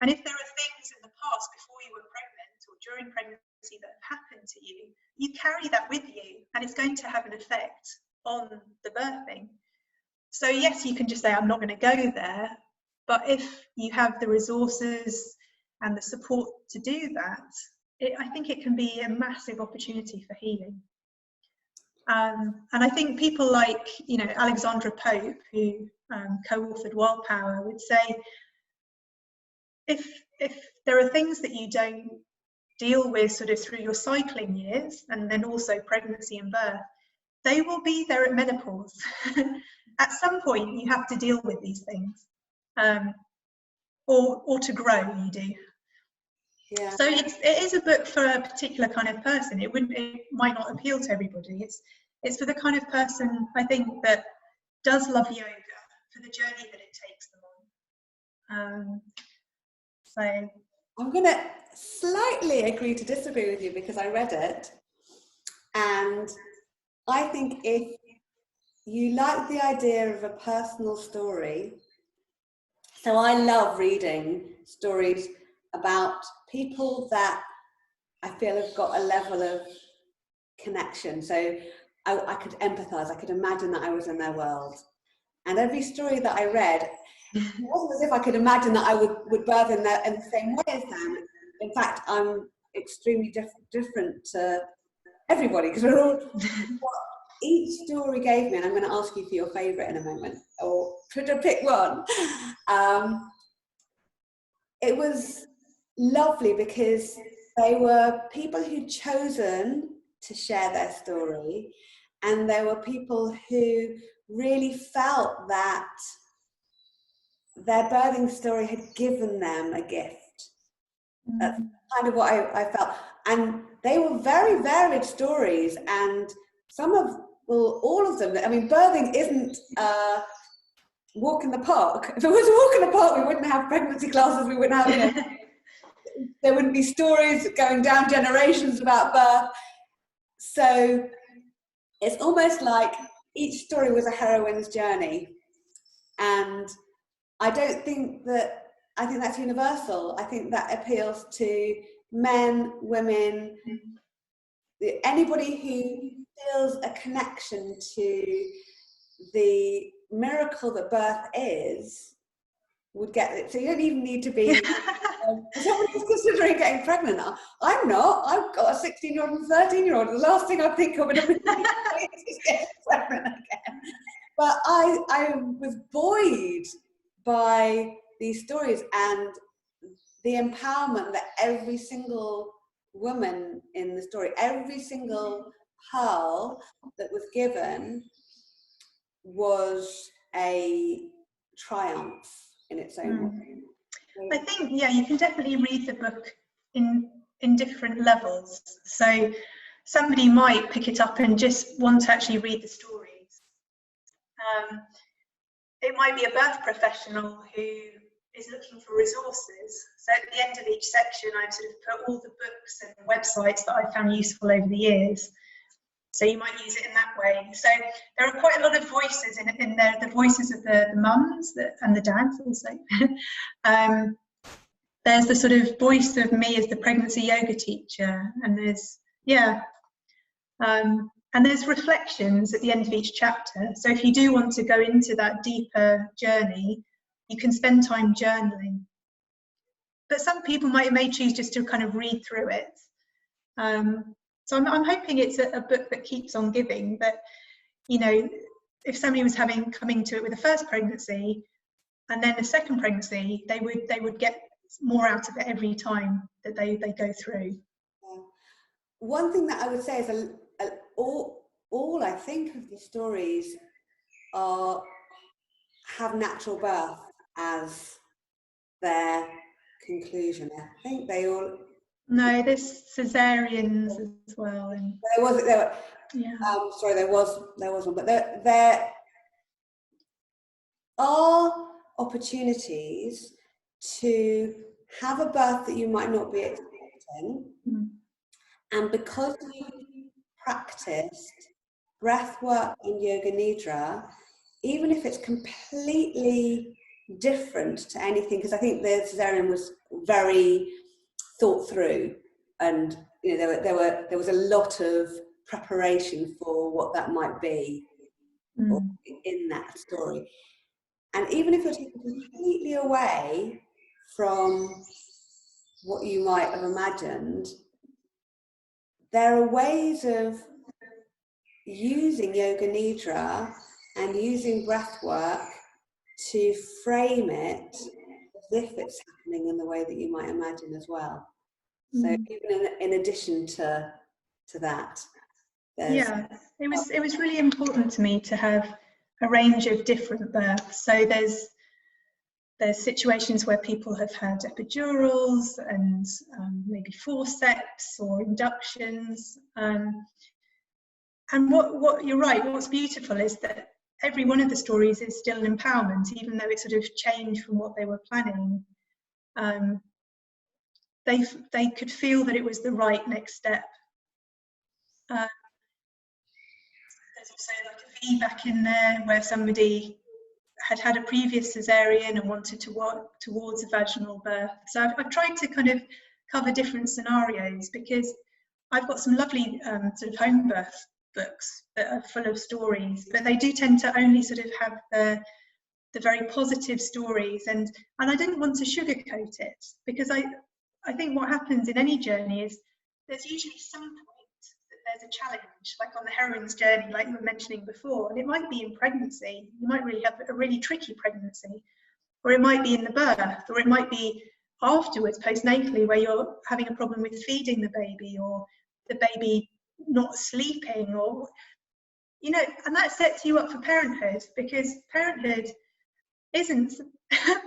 And if there are things in the past before you were pregnant or during pregnancy that have happened to you, you carry that with you, and it's going to have an effect on the birthing. So yes, you can just say, I'm not going to go there, but if you have the resources and the support to do that, I think it can be a massive opportunity for healing. And I think people like, you know, Alexandra Pope, who co-authored Wild Power, would say, if there are things that you don't deal with sort of through your cycling years, and then also pregnancy and birth, they will be there at menopause. At some point, you have to deal with these things, or to grow, you do. Yeah. So it is a book for a particular kind of person. It might not appeal to everybody. It's for the kind of person, I think, that does love yoga, for the journey that it takes them on. So I'm going to slightly agree to disagree with you, because I read it, and I think if you like the idea of a personal story, so I love reading stories about people that I feel have got a level of connection. So I could empathize, I could imagine that I was in their world. And every story that I read, it wasn't as if I could imagine that I would birth in the same way as them. In fact, I'm extremely different to everybody, because we're all, what each story gave me, and I'm going to ask you for your favourite in a moment, or to pick one. It was lovely because they were people who'd chosen to share their story, and there were people who really felt that their birthing story had given them a gift. That's kind of what I felt. And they were very varied stories, and all of them, I mean, birthing isn't walk in the park. If it was a walk in the park, we wouldn't have pregnancy classes, we wouldn't have, you know, there wouldn't be stories going down generations about birth. So it's almost like each story was a heroine's journey. And I think that's universal. I think that appeals to men, women, anybody who feels a connection to the miracle that birth is would get it. So you don't even need to be somebody's considering getting pregnant. I'm not. I've got a 16-year-old and a 13-year-old. The last thing I think of in a minute is get pregnant again. But I was buoyed by these stories and the empowerment that every single woman in the story, every single pearl that was given was a triumph in its own way. I think, yeah, you can definitely read the book in different levels. So somebody might pick it up and just want to actually read the stories. It might be a birth professional who is looking for resources. So at the end of each section, I've sort of put all the books and websites that I've found useful over the years. So you might use it in that way. So there are quite a lot of voices in there, the voices of the mums and the dads also. There's the sort of voice of me as the pregnancy yoga teacher, and there's, and there's reflections at the end of each chapter. So if you do want to go into that deeper journey, you can spend time journaling. But some people may choose just to kind of read through it. So I'm hoping it's a book that keeps on giving, that, you know, if somebody was coming to it with a first pregnancy and then a second pregnancy, they would get more out of it every time that they go through. Yeah. One thing that I would say is all I think of the stories have natural birth as their conclusion. I think they all. No, there's cesareans as well, and there was one, but there are opportunities to have a birth that you might not be expecting, and because you practiced breath work and yoga nidra, even if it's completely different to anything, because I think the cesarean was very thought through, and you know there was a lot of preparation for what that might be in that story. And even if you're taken completely away from what you might have imagined, there are ways of using yoga nidra and using breath work to frame it as if it's happening in the way that you might imagine as well. So even in addition to that, it was really important to me to have a range of different births. So there's situations where people have had epidurals and maybe forceps or inductions. And what you're right, what's beautiful is that every one of the stories is still an empowerment, even though it sort of changed from what they were planning. They could feel that it was the right next step. There's also like a feedback in there where somebody had a previous cesarean and wanted to work towards a vaginal birth. So I've tried to kind of cover different scenarios, because I've got some lovely sort of home birth books that are full of stories, but they do tend to only sort of have the very positive stories, and I didn't want to sugarcoat it, because I think what happens in any journey is there's usually some point that there's a challenge, like on the heroine's journey, like you were mentioning before, and it might be in pregnancy. You might really have a really tricky pregnancy, or it might be in the birth, or it might be afterwards, postnatally, where you're having a problem with feeding the baby, or the baby not sleeping, or, you know, and that sets you up for parenthood, because parenthood isn't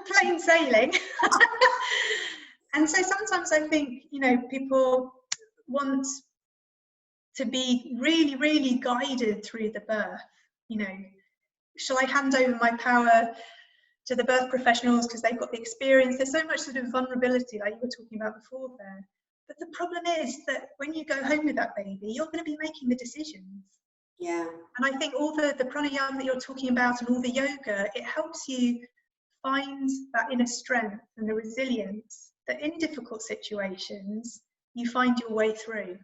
plain sailing. And so sometimes I think, you know, people want to be really, really guided through the birth. You know, shall I hand over my power to the birth professionals because they've got the experience? There's so much sort of vulnerability, like you were talking about before there. But the problem is that when you go home with that baby, you're going to be making the decisions. Yeah. And I think all the pranayama that you're talking about and all the yoga, it helps you find that inner strength and the resilience that in difficult situations, you find your way through.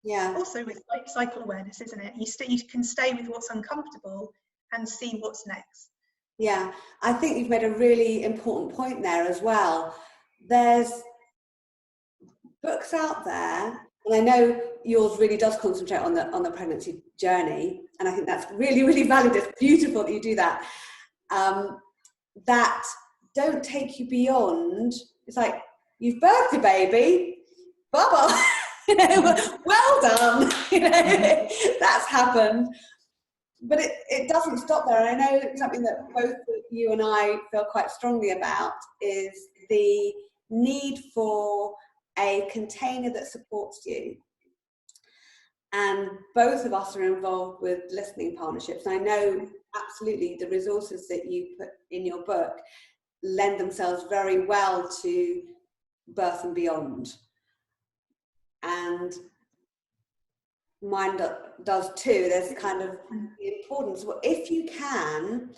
Yeah. Also with cycle awareness, isn't it? You can stay with what's uncomfortable and see what's next. Yeah, I think you've made a really important point there as well. There's books out there, and I know yours really does concentrate on the pregnancy journey, and I think that's really, really valid. It's beautiful that you do that. That don't take you beyond. It's like, you've birthed a baby, bubble, you know, well done, you know, that's happened. But it doesn't stop there. And I know something that both you and I feel quite strongly about is the need for a container that supports you. And both of us are involved with listening partnerships. I know absolutely the resources that you put in your book lend themselves very well to birth and beyond. And mine does too. There's kind of the importance. Well, if you can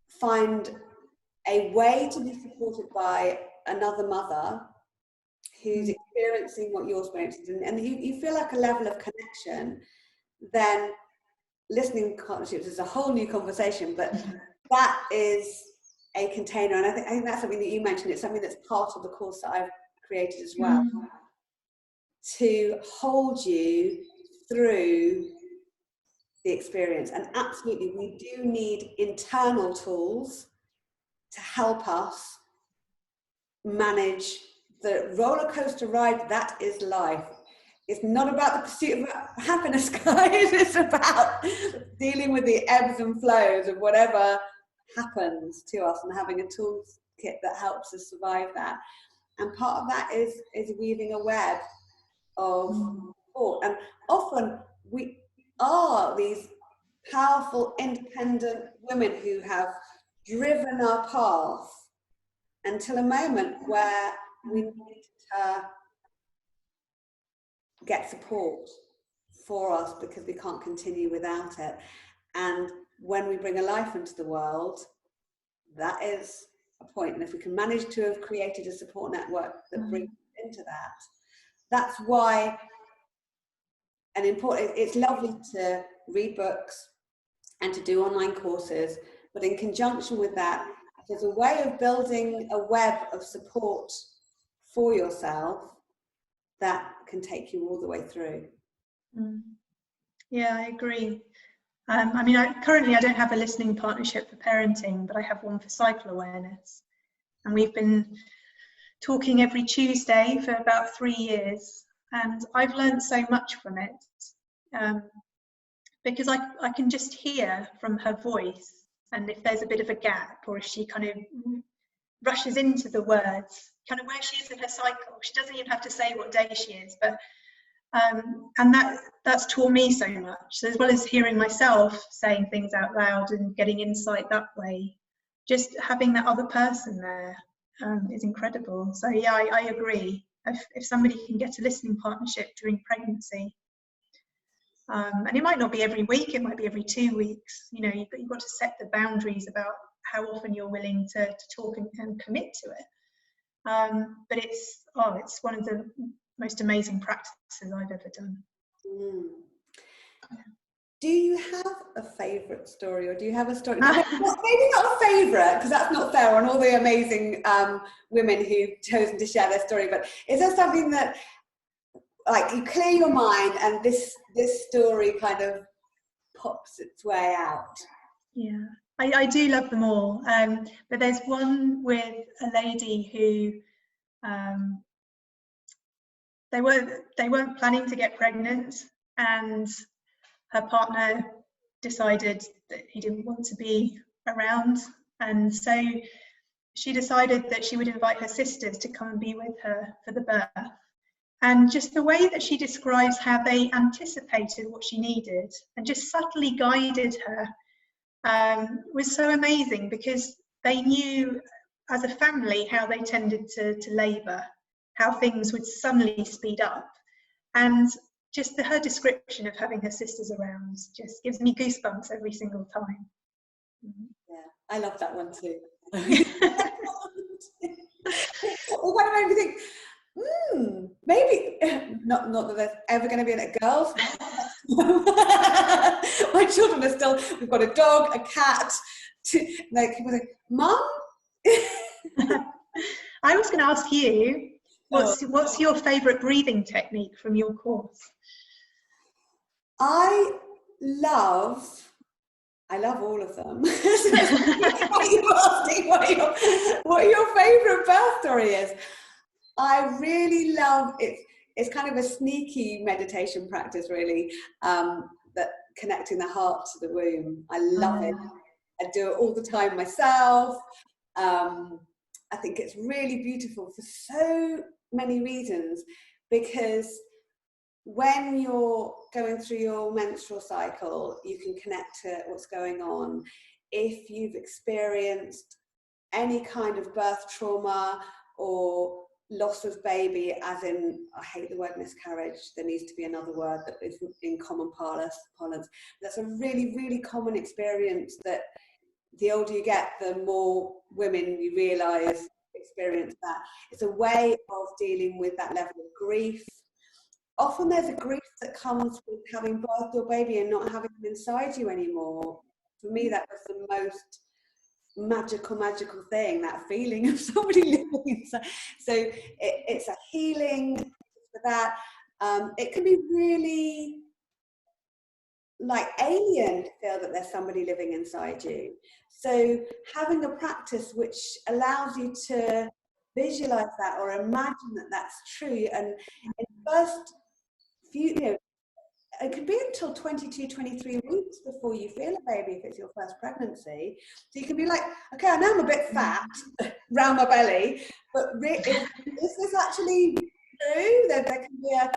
find a way to be supported by another mother who's experiencing what you're experiencing, and you feel like a level of connection, then listening partnerships is a whole new conversation. But that is a container, and I think that's something that you mentioned. It's something that's part of the course that I've created as well, to hold you through the experience. And absolutely, we do need internal tools to help us manage the roller coaster ride that is life. It's not about the pursuit of happiness, guys. It's about dealing with the ebbs and flows of whatever happens to us and having a toolkit that helps us survive that. And part of that is weaving a web of support. And often we are these powerful, independent women who have driven our path until a moment where we need to get support for us because we can't continue without it. And when we bring a life into the world, that is a point. And if we can manage to have created a support network that brings into that, that's why it's lovely to read books and to do online courses, but in conjunction with that, there's a way of building a web of support for yourself that can take you all the way through. Yeah, I agree. I mean, currently I don't have a listening partnership for parenting, but I have one for cycle awareness. And we've been talking every Tuesday for about 3 years. And I've learned so much from it, because I can just hear from her voice. And if there's a bit of a gap, or if she kind of rushes into the words, kind of where she is in her cycle. She doesn't even have to say what day she is, but and that's taught me so much. So as well as hearing myself saying things out loud and getting insight that way, just having that other person there is incredible. So yeah, I agree. If somebody can get a listening partnership during pregnancy, and it might not be every week, it might be every 2 weeks, you know, you've got to set the boundaries about how often you're willing to talk and commit to it. But it's one of the most amazing practices I've ever done. Do you have a favourite story, or do you have a story? Maybe not a favourite, because that's not fair on all the amazing women who've chosen to share their story, but is there something that, like, you clear your mind and this story kind of pops its way out? Yeah, I do love them all, but there's one with a lady who they weren't planning to get pregnant, and her partner decided that he didn't want to be around, and so she decided that she would invite her sisters to come and be with her for the birth. And just the way that she describes how they anticipated what she needed and just subtly guided her was so amazing, because they knew as a family how they tended to labour, how things would suddenly speed up. And just her description of having her sisters around just gives me goosebumps every single time. Yeah, I love that one too. Well, what made me think, maybe not that there's ever going to be a girls. My children are still, we've got a dog, a cat, like people say, Mum? I was going to ask you, what's your favourite breathing technique from your course? I love all of them. what your favourite birth story is. I really love it. It's kind of a sneaky meditation practice, really, that connecting the heart to the womb. I love it. I do it all the time myself. I think it's really beautiful for so many reasons, because when you're going through your menstrual cycle, you can connect to what's going on. If you've experienced any kind of birth trauma or loss of baby, as in, I hate the word miscarriage, there needs to be another word that is in common parlance. That's a really, really common experience that the older you get, the more women you realise experience that. It's a way of dealing with that level of grief. Often there's a grief that comes with having birthed your baby and not having them inside you anymore. For me, that was the most magical thing, that feeling of somebody living inside. So it's a healing for that. It can be really like alien to feel that there's somebody living inside you. So having a practice which allows you to visualize that or imagine that that's true, and in the first few, it could be until 22, 23 weeks before you feel a baby if it's your first pregnancy. So you can be like, okay, I know I'm a bit fat around my belly, but is this actually true? There can be a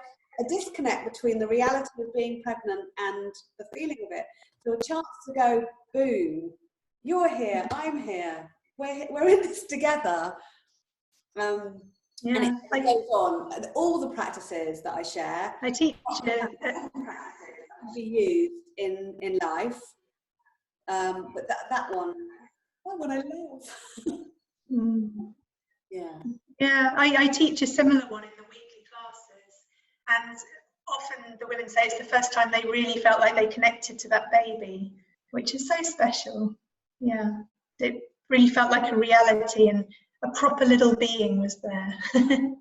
disconnect between the reality of being pregnant and the feeling of it. So a chance to go, boom, you're here, I'm here, we're in this together. And it goes on. All the practices that I share, I teach be used in life, but that one I love. Yeah, I teach a similar one in the weekly classes, and often the women say it's the first time they really felt like they connected to that baby, which is so special. Yeah, it really felt like a reality, and a proper little being was there. Yeah.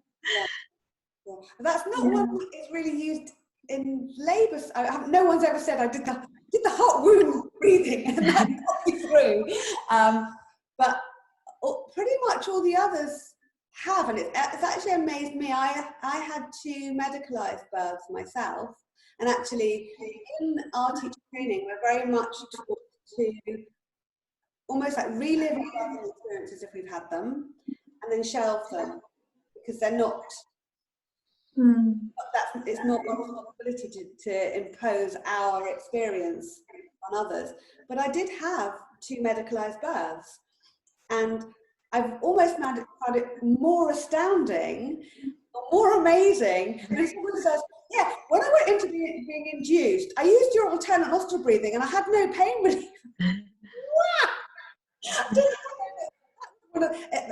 That's not one that is really used in labour. No one's ever said I did the hot wound breathing and that got me through. But pretty much all the others have, and it's actually amazed me. I had 2 medicalised births myself, and actually in our teacher training we're very much taught to almost like relive our experiences if we've had them, and then shelve them because they're not. It's not our responsibility to impose our experience on others. But I did have 2 medicalised births, and I've almost found it more astounding, or more amazing when someone says, yeah, when I went into being induced, I used your alternate nostril breathing and I had no pain relief.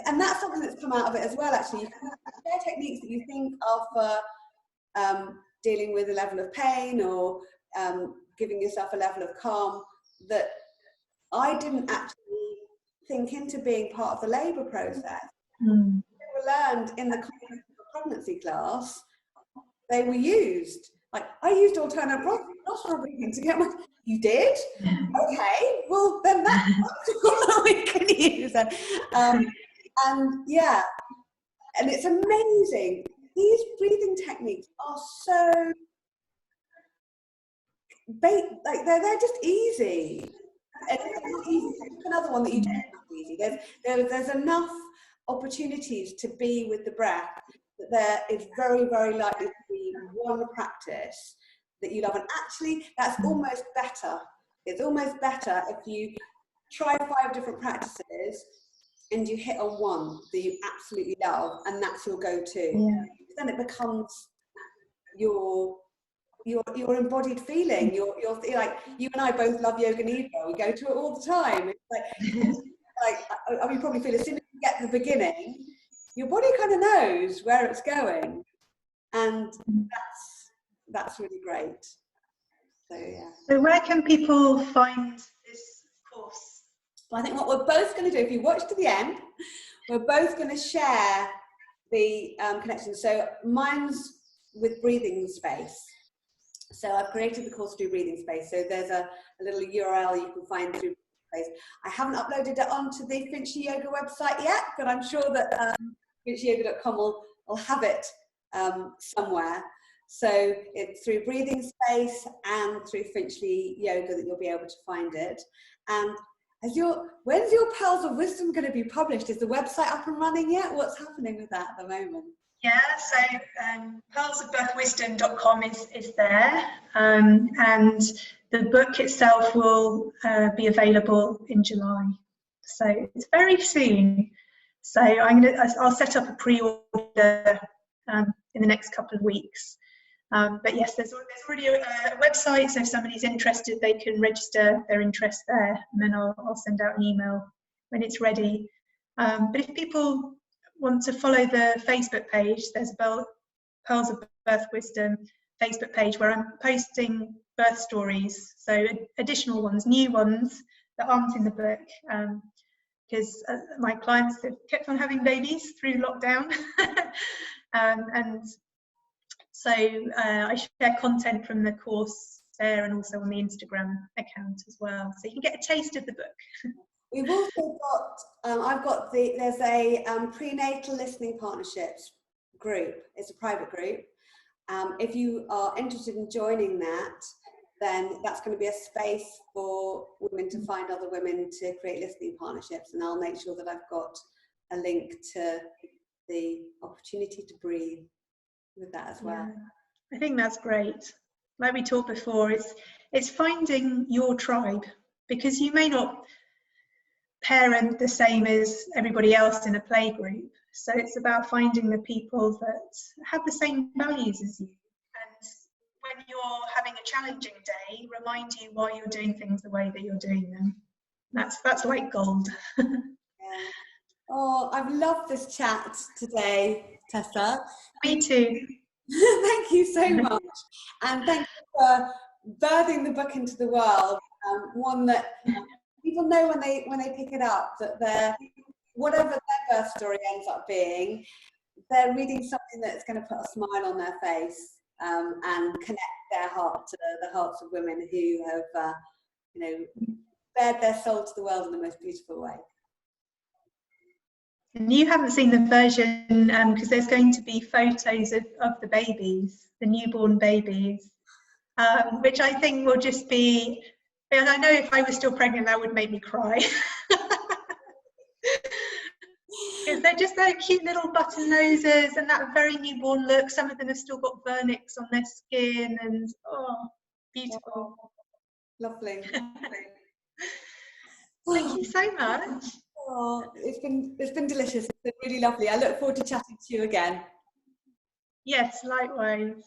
And that's something that's come out of it as well, actually. You can share techniques that you think are for dealing with a level of pain or giving yourself a level of calm that I didn't actually think into being part of the labour process. They were learned in the context of a pregnancy class. They were used. Like, I used alternate nostril breathing to get my... You did? Okay, well then that's all that we can use. And yeah, and it's amazing. These breathing techniques are so like they're just easy. And it's not easy. Another one that you don't have easy. There's enough opportunities to be with the breath that there is very, very likely to be one practice that you love. And actually, that's almost better. It's almost better if you try 5 different practices and you hit on one that you absolutely love, and that's your go-to. Then it becomes your embodied feeling. You're like, you and I both love yoga nidra. We go to it all the time. It's like you probably feel as soon as you get to the beginning, your body kind of knows where it's going, and that's really great. So yeah. So where can people find this course? Well, I think what we're both going to do, if you watch to the end, we're both going to share the connection. So mine's with breathing space. So I've created the course through breathing space. So there's a little URL you can find through breathing space. I haven't uploaded it onto the Finchley Yoga website yet, but I'm sure that finchleyyoga.com will have it somewhere. So it's through breathing space and through Finchley Yoga that you'll be able to find it. And when's your Pearls of Wisdom going to be published? Is the website up and running yet? What's happening with that at the moment? Yeah, so pearlsofbirthwisdom.com is there, and the book itself will be available in July. So it's very soon. So I'll set up a pre-order in the next couple of weeks. But yes, there's already a website, so if somebody's interested, they can register their interest there, and then I'll send out an email when it's ready. But if people want to follow the Facebook page, there's a Pearls of Birth Wisdom Facebook page where I'm posting birth stories, so additional ones, new ones that aren't in the book, because my clients have kept on having babies through lockdown. And so I share content from the course there and also on the Instagram account as well. So you can get a taste of the book. We've also got, there's a prenatal listening partnerships group. It's a private group. If you are interested in joining that, then that's going to be a space for women to find other women to create listening partnerships. And I'll make sure that I've got a link to the opportunity to breathe with that as well. Yeah, I think that's great. Like we talked before, it's finding your tribe, because you may not parent the same as everybody else in a play group. So it's about finding the people that have the same values as you. And when you're having a challenging day, remind you why you're doing things the way that you're doing them. That's like gold. Yeah. Oh, I've loved this chat today, Tessa. Me too. Thank you so much. And thank you for birthing the book into the world. One that people know when they pick it up, that whatever their birth story ends up being, they're reading something that's going to put a smile on their face, and connect their heart to the hearts of women who have, bared their soul to the world in the most beautiful way. And you haven't seen the version, because there's going to be photos of the babies, the newborn babies, which I think will just be, and I know if I was still pregnant, that would make me cry. Because they're just their cute little button noses and that very newborn look. Some of them have still got vernix on their skin, and beautiful. Lovely. Thank you so much. Oh, it's been delicious. It's been really lovely. I look forward to chatting to you again. Yes, likewise.